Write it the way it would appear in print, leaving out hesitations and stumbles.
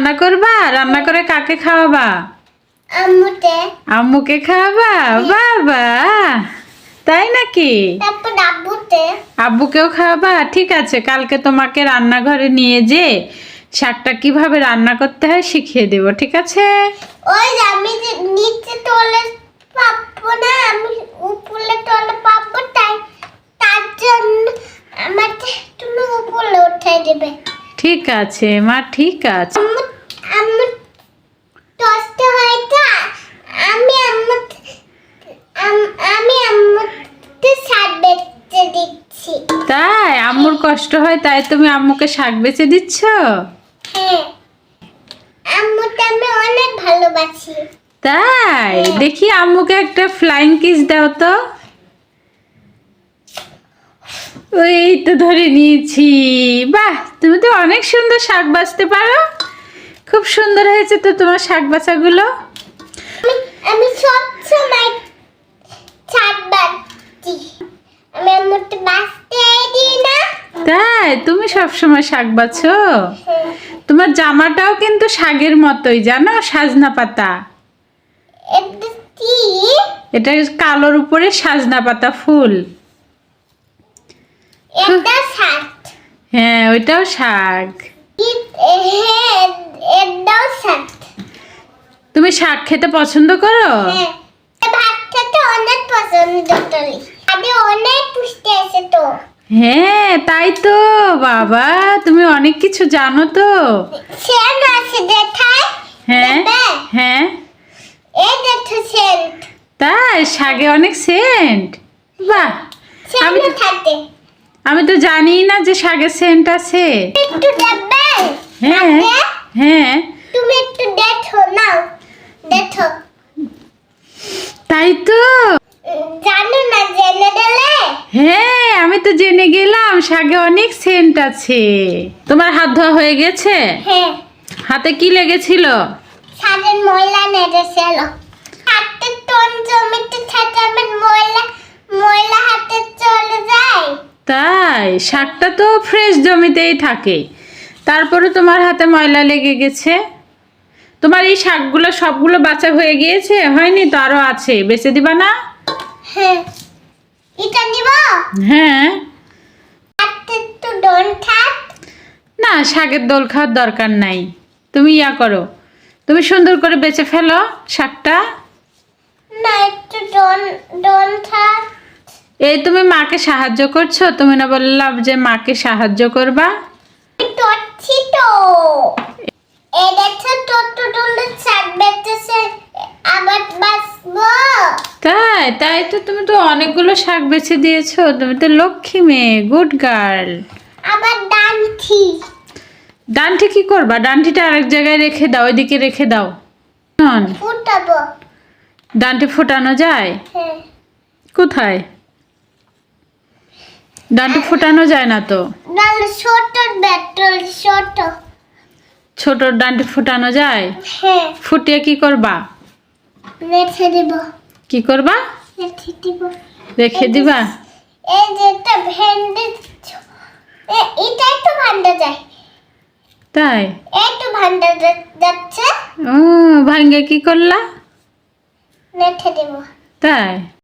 রান্না করবা? রান্না করে কাকে খাওয়াবা? আম্মুকে। আম্মুকে খাওয়াবা? বাবা, তাই নাকি? তারপর আব্বুকে। আব্বুকেও খাওয়াবা? ঠিক আছে, কালকে তোমাকে রান্নাঘরে নিয়ে যে শাকটা কিভাবে রান্না করতে হয় শিখিয়ে দেবো, ঠিক আছে? ওই যে আমি যে নিচে তোলে পাবো না, আমি উপরে তোলে পাবো, তার জন্য আমাকে তুমি উপরে উঠাই দেবে। ঠিক আছে মা, ঠিক আছে। আম্মু আম্মু কষ্ট হয় তো, আমি আম্মুকে শাক বেচতে দিচ্ছি। তাই আম্মুর কষ্ট হয়, তাই তুমি আম্মুকে শাক বেচে দিচ্ছ? হ্যাঁ, আম্মুকে আমি অনেক ভালোবাসি। তাই দেখি আম্মুকে একটা ফ্লাইং কিস দাও তো। ওই তো ধরে নিয়েছি। বাহ, তুমি তো অনেক সুন্দর শাক বাছতে পারো। খুব সুন্দর হয়েছে তো তোমার শাক বাছাগুলো। আমি সব সময় শাক বাছি, আমি আম্মুকে বাছতে দিই না। তাই তুমি সব সময় শাক বাছো? হ্যাঁ, তোমার জামাটাও কিন্তু শাকের মতোই, জানো, সাজনা পাতা। এটা কি? এটা কালোর উপরে সাজনা পাতা ফুল। এটা শাক। হ্যাঁ, ওইটাও শাক। হ্যাঁ, এটাও শাক। তুমি শাক খেতে পছন্দ করো? হ্যাঁ, ভাত খেতে অনেক পছন্দ করি। আমি অনেক পুষ্টি আছে তো। হ্যাঁ, তাই তো। বাবা, তুমি অনেক কিছু জানো তো। সেন আছে দেখায়। হ্যাঁ দেবে? হ্যাঁ। এই দেখো সেন্ট। তাই শাকে অনেক সেন্ট? বাহ, আমি সেন্ট থাকে। আমি তো জানি না যে শাকের সেন্ট আছে। একটু দেবে? হ্যাঁ রাতে? হ্যাঁ। তুমি একটু দেখো নাও, দেখো। তাই তো। জানো না, জেনে দিলে? হ্যাঁ, আমি তো জেনে গেলাম শাকে অনেক সেন্ট আছে। তোমার হাত ধোয়া হয়ে গেছে? হ্যাঁ, হাতে কি লেগেছিল? সারের ময়লা নেড়েছিল। হাতে টন জমিতে থাকে, আমার ময়লা ময়লা হাতে চলে যায়। তাই শাকটা তো ফ্রেশ জমিতেই থাকে, তারপরে তোমার হাতে ময়লা লেগে গেছে। তোমার এই শাকগুলো সবগুলো বাছা হয়ে গিয়েছে? হয়নি তো, আরো আছে, বেচে দিবা না? হ্যাঁ, এটা নিব। হ্যাঁ। হাতে তো ডন থাক। না, শাকের দোল খাওয়ার দরকার নাই। তুমি ইয়া করো, তুমি সুন্দর করে বেচে ফেলো শাকটা। না, একটু ডন ডন থাক। এই তুমি মাকে সাহায্য করছো, তুমি না বললাম যে মাকে সাহায্য করবা? টচ্ছি তো। এই দেখো টট্টু ডুলে শাক বেচতেছে, আবার বাসবো। তাই তাই তো, তুমি তো অনেকগুলো শাক বেছে দিয়েছো, তুমি তো লক্ষ্মী মেয়ে, গুড গার্ল। আবার ডানছি। ডান্টি কি করবা? ডান্টিটা আরেক জায়গায় রেখে দাও, ওইদিকে রেখে দাও। শোন, ফুটাবো। ডান্টি ফোটানো যায়? হ্যাঁ, কোথায়? ডান্টি ফোটানো যায় না তো। নাহলে ছোট ব্যাটল ছোট। ছোট ডান্টি ফোটানো যায়? হ্যাঁ, ফুটিয়ে কি করবা? রেখে দিব। কি করবা? রেখে দিব। রেখে দিবা? এই যে একটা ভেন্ডি, এটা একটু ভান্ডা যায়। তাই? একটু ভান্ডা যাচ্ছে। ও, ভাঙ্গে কি করলা? রেখে দিব। তাই?